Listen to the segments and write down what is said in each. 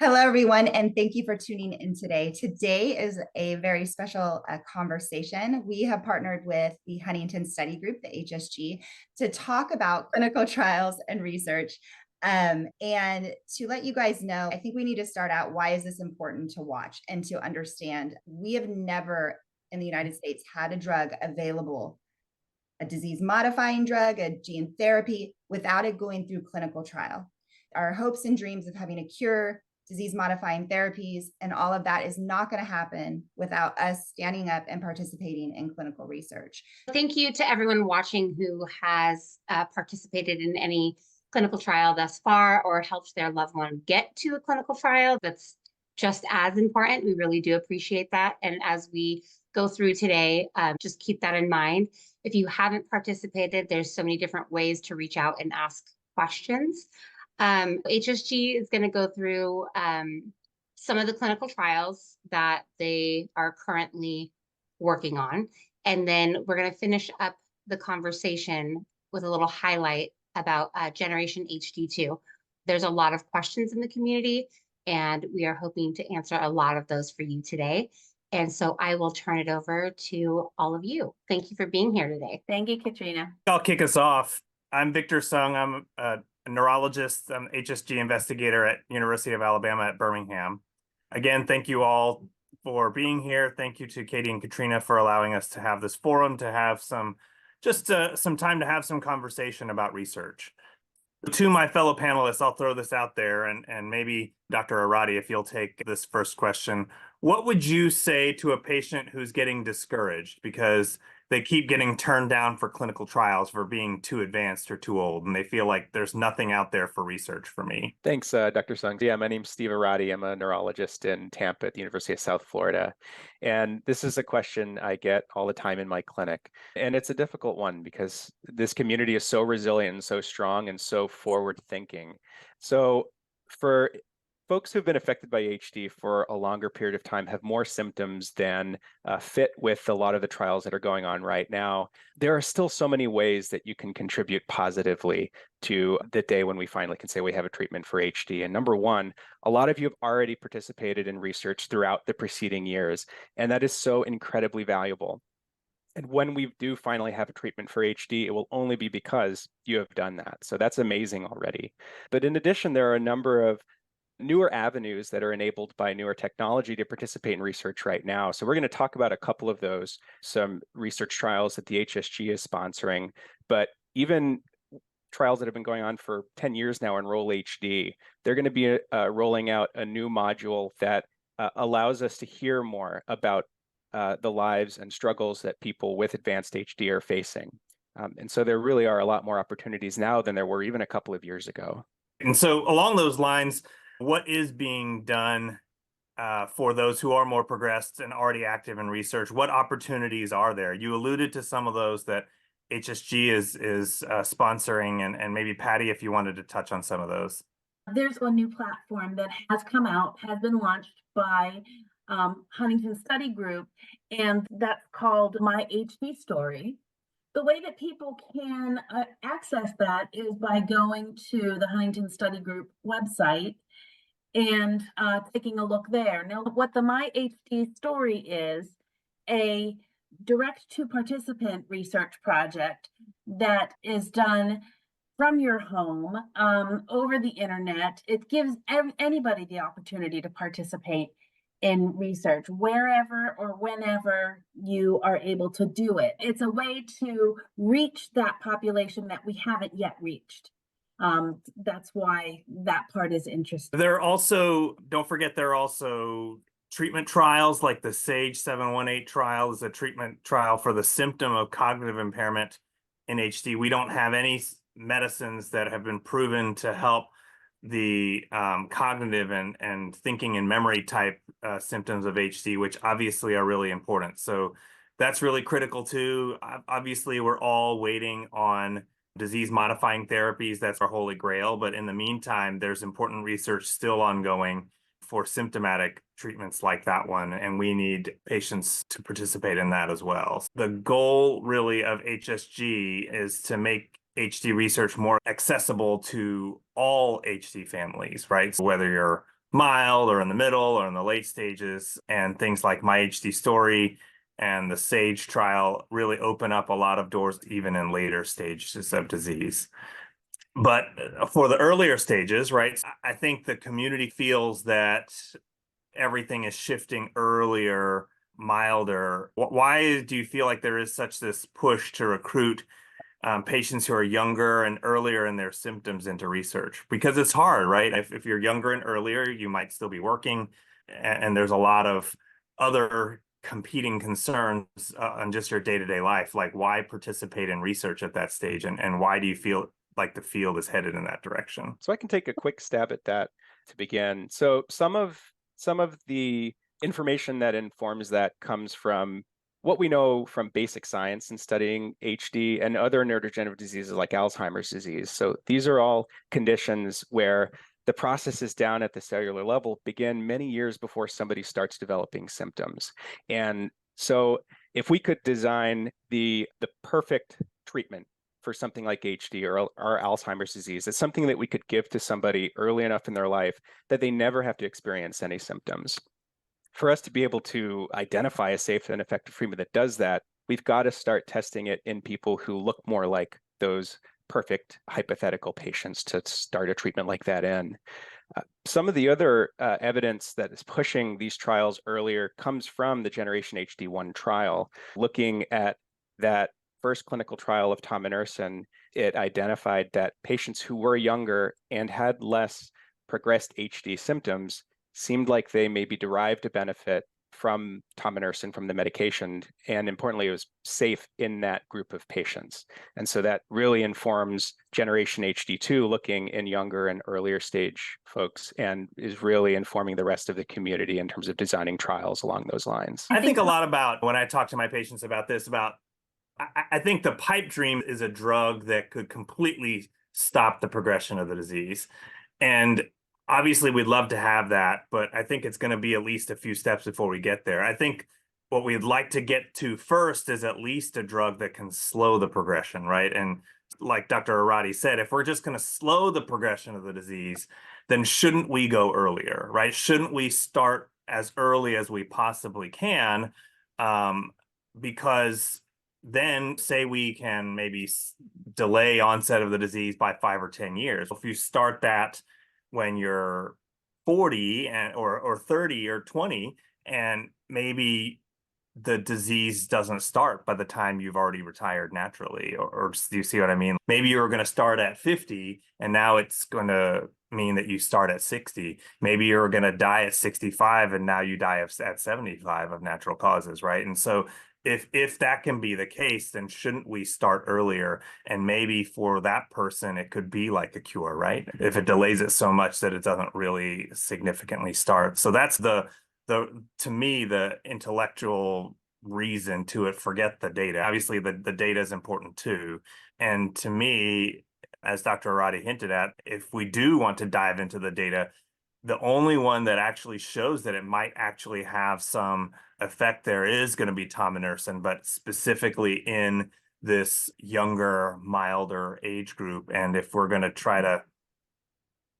Hello, everyone, and thank you for tuning in today. Today is a very special conversation. We have partnered with the Huntington Study Group, the HSG, to talk about clinical trials and research. And to let you guys know, I think we need to start out, why is this important to watch and to understand? We have never in the United States had a drug available, a disease modifying drug, a gene therapy, without it going through clinical trial. Our hopes and dreams of having a cure, disease modifying therapies, and all of that is not going to happen without us standing up and participating in clinical research. Thank you to everyone watching who has participated in any clinical trial thus far or helped their loved one get to a clinical trial. That's just as important. We really do appreciate that. And as we go through today, just keep that in mind. If you haven't participated, there's so many different ways to reach out and ask questions. HSG is going to go through some of the clinical trials that they are currently working on. And then we're going to finish up the conversation with a little highlight about Generation HD2. There's a lot of questions in the community, and we are hoping to answer a lot of those for you today. And so I will turn it over to all of you. Thank you for being here today. Thank you, Katrina. I'll kick us off. I'm Victor Sung. I'm a neurologist. I'm HSG investigator at University of Alabama at Birmingham. Again, thank you all for being here. Thank you to Katie and Katrina for allowing us to have this forum, to have some time to have some conversation about research. To my fellow panelists, I'll throw this out there, and maybe Dr. Arati, if you'll take this first question. What would you say to a patient who's getting discouraged because they keep getting turned down for clinical trials for being too advanced or too old, and they feel like there's nothing out there for research for me? Thanks, Dr. Sung. Yeah, my name's Steve Arati. I'm a neurologist in Tampa at the University of South Florida. And this is a question I get all the time in my clinic. And it's a difficult one because this community is so resilient and so strong and so forward thinking. So for folks who've been affected by HD for a longer period of time have more symptoms than fit with a lot of the trials that are going on right now. There are still so many ways that you can contribute positively to the day when we finally can say we have a treatment for HD. And number one, a lot of you have already participated in research throughout the preceding years, and that is so incredibly valuable. And when we do finally have a treatment for HD, it will only be because you have done that. So that's amazing already. But in addition, there are a number of newer avenues that are enabled by newer technology to participate in research right now. So we're going to talk about a couple of those, some research trials that the HSG is sponsoring, but even trials that have been going on for 10 years now, Enroll HD. They're going to be rolling out a new module that allows us to hear more about the lives and struggles that people with advanced HD are facing. And so there really are a lot more opportunities now than there were even a couple of years ago. And so along those lines, what is being done for those who are more progressed and already active in research? What opportunities are there? You alluded to some of those that HSG is sponsoring, and maybe Patty, if you wanted to touch on some of those. There's a new platform that has come out, has been launched by Huntington Study Group, and that's called My HD Story. The way that people can access that is by going to the Huntington Study Group website and taking a look there. Now, what the My HD Story is, a direct-to-participant research project that is done from your home over the internet. It gives anybody the opportunity to participate in research wherever or whenever you are able to do it. It's a way to reach that population that we haven't yet reached. That's why that part is interesting. There are also, don't forget, there are also treatment trials, like the SAGE 718 trial is a treatment trial for the symptom of cognitive impairment in HD. We don't have any medicines that have been proven to help the cognitive and thinking and memory type symptoms of HD, which obviously are really important. So that's really critical too. Obviously, we're all waiting on disease modifying therapies. That's our holy grail. But in the meantime, there's important research still ongoing for symptomatic treatments like that one, and we need patients to participate in that as well. The goal really of HSG is to make HD research more accessible to all HD families, right? So whether you're mild or in the middle or in the late stages. And things like My HD Story and the SAGE trial really open up a lot of doors even in later stages of disease. But for the earlier stages, right, I think the community feels that everything is shifting earlier, milder. Why do you feel like there is such this push to recruit patients who are younger and earlier in their symptoms into research? Because it's hard, right? If you're younger and earlier, you might still be working, and there's a lot of other competing concerns on just your day-to-day life. Like, why participate in research at that stage, and why do you feel like the field is headed in that direction? So I can take a quick stab at that to begin. So some of the information that informs that comes from what we know from basic science and studying HD and other neurodegenerative diseases like Alzheimer's disease. So these are all conditions where the processes down at the cellular level begin many years before somebody starts developing symptoms. And so if we could design the perfect treatment for something like HD or Alzheimer's disease, it's something that we could give to somebody early enough in their life that they never have to experience any symptoms. For us to be able to identify a safe and effective treatment that does that, we've got to start testing it in people who look more like those perfect hypothetical patients to start a treatment like that in. Some of the other evidence that is pushing these trials earlier comes from the Generation HD1 trial. Looking at that first clinical trial of tominersen, it identified that patients who were younger and had less progressed HD symptoms seemed like they maybe derived a benefit from tominersen, from the medication, and importantly, it was safe in that group of patients. And so that really informs Generation HD2 looking in younger and earlier stage folks, and is really informing the rest of the community in terms of designing trials along those lines. I think a lot about, when I talk to my patients about this, I think the pipe dream is a drug that could completely stop the progression of the disease. And obviously, we'd love to have that, but I think it's going to be at least a few steps before we get there. I think what we'd like to get to first is at least a drug that can slow the progression, right? And like Dr. Arati said, if we're just going to slow the progression of the disease, then shouldn't we go earlier, right? Shouldn't we start as early as we possibly can? Because then say we can maybe delay onset of the disease by 5 or 10 years. If you start that when you're 40 or 30 or 20, and maybe the disease doesn't start by the time you've already retired naturally, or do you see what I mean? Maybe you were going to start at 50 and now it's going to mean that you start at 60. Maybe you're going to die at 65 and now you die at 75 of natural causes, right? And so if that can be the case, then shouldn't we start earlier? And maybe for that person, it could be like a cure, right? If it delays it so much that it doesn't really significantly start. So that's to me, the intellectual reason to it. Forget the data. Obviously, the data is important too. And to me, as Dr. Arati hinted at, if we do want to dive into the data, the only one that actually shows that it might actually have some effect there is going to be tominersen, but specifically in this younger, milder age group. And if we're going to try to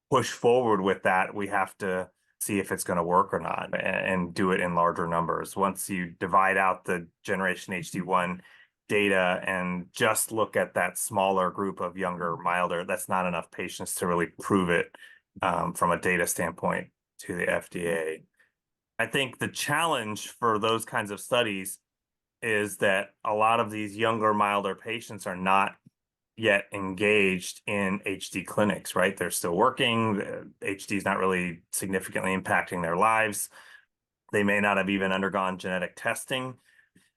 push forward with that, we have to see if it's going to work or not, and do it in larger numbers. Once you divide out the Generation HD1 data and just look at that smaller group of younger, milder, that's not enough patients to really prove it from a data standpoint to the FDA. I think the challenge for those kinds of studies is that a lot of these younger, milder patients are not yet engaged in HD clinics, right? They're still working. HD is not really significantly impacting their lives. They may not have even undergone genetic testing.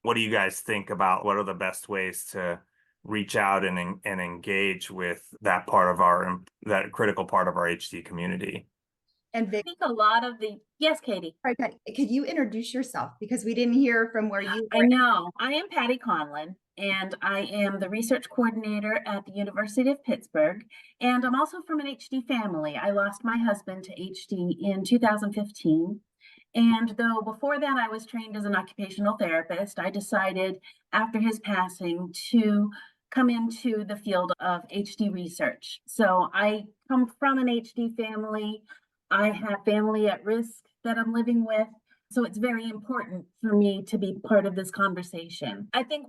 What do you guys think about what are the best ways to reach out and engage with that part of that critical part of our HD community? And I Vic, think a lot of yes, Katie. sorry, Patty, could you introduce yourself? Because we didn't hear from where you I were. know. I am Patty Conlon, and I am the research coordinator at the University of Pittsburgh. And I'm also from an HD family. I lost my husband to HD in 2015. And though before that I was trained as an occupational therapist, I decided after his passing to come into the field of HD research. So I come from an HD family. I have family at risk that I'm living with. So it's very important for me to be part of this conversation. I think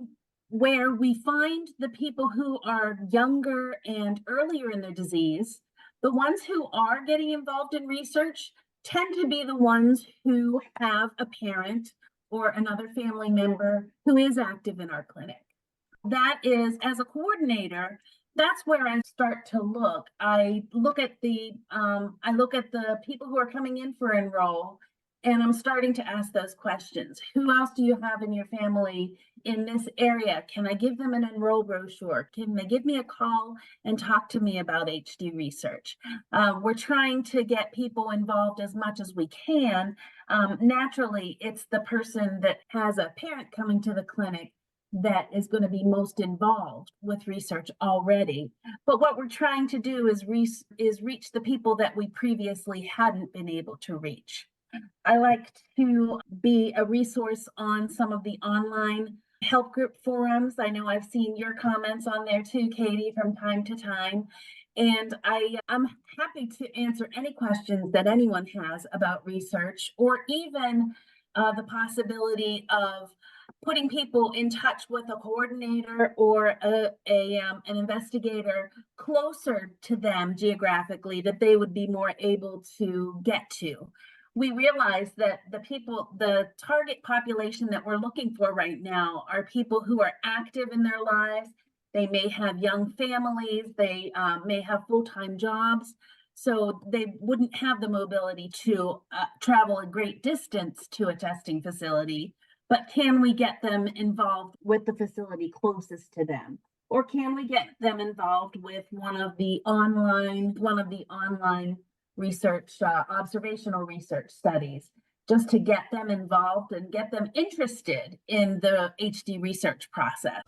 where we find the people who are younger and earlier in their disease, the ones who are getting involved in research tend to be the ones who have a parent or another family member who is active in our clinic. That is, as a coordinator, that's where I start to look. I look at the people who are coming in for enroll, and I'm starting to ask those questions. Who else do you have in your family in this area? Can I give them an enroll brochure? Can they give me a call and talk to me about HD research? We're trying to get people involved as much as we can. Naturally, it's the person that has a parent coming to the clinic that is going to be most involved with research already. But what we're trying to do is reach the people that we previously hadn't been able to reach. I like to be a resource on some of the online help group forums. I know I've seen your comments on there too, Katie, from time to time. And I'm happy to answer any questions that anyone has about research, or even the possibility of putting people in touch with a coordinator or an investigator closer to them geographically that they would be more able to get to. We realize that the target population that we're looking for right now are people who are active in their lives. They may have young families, they may have full-time jobs, so they wouldn't have the mobility to travel a great distance to a testing facility. But can we get them involved with the facility closest to them? Or can we get them involved with one of the online research, observational research studies, just to get them involved and get them interested in the HD research process?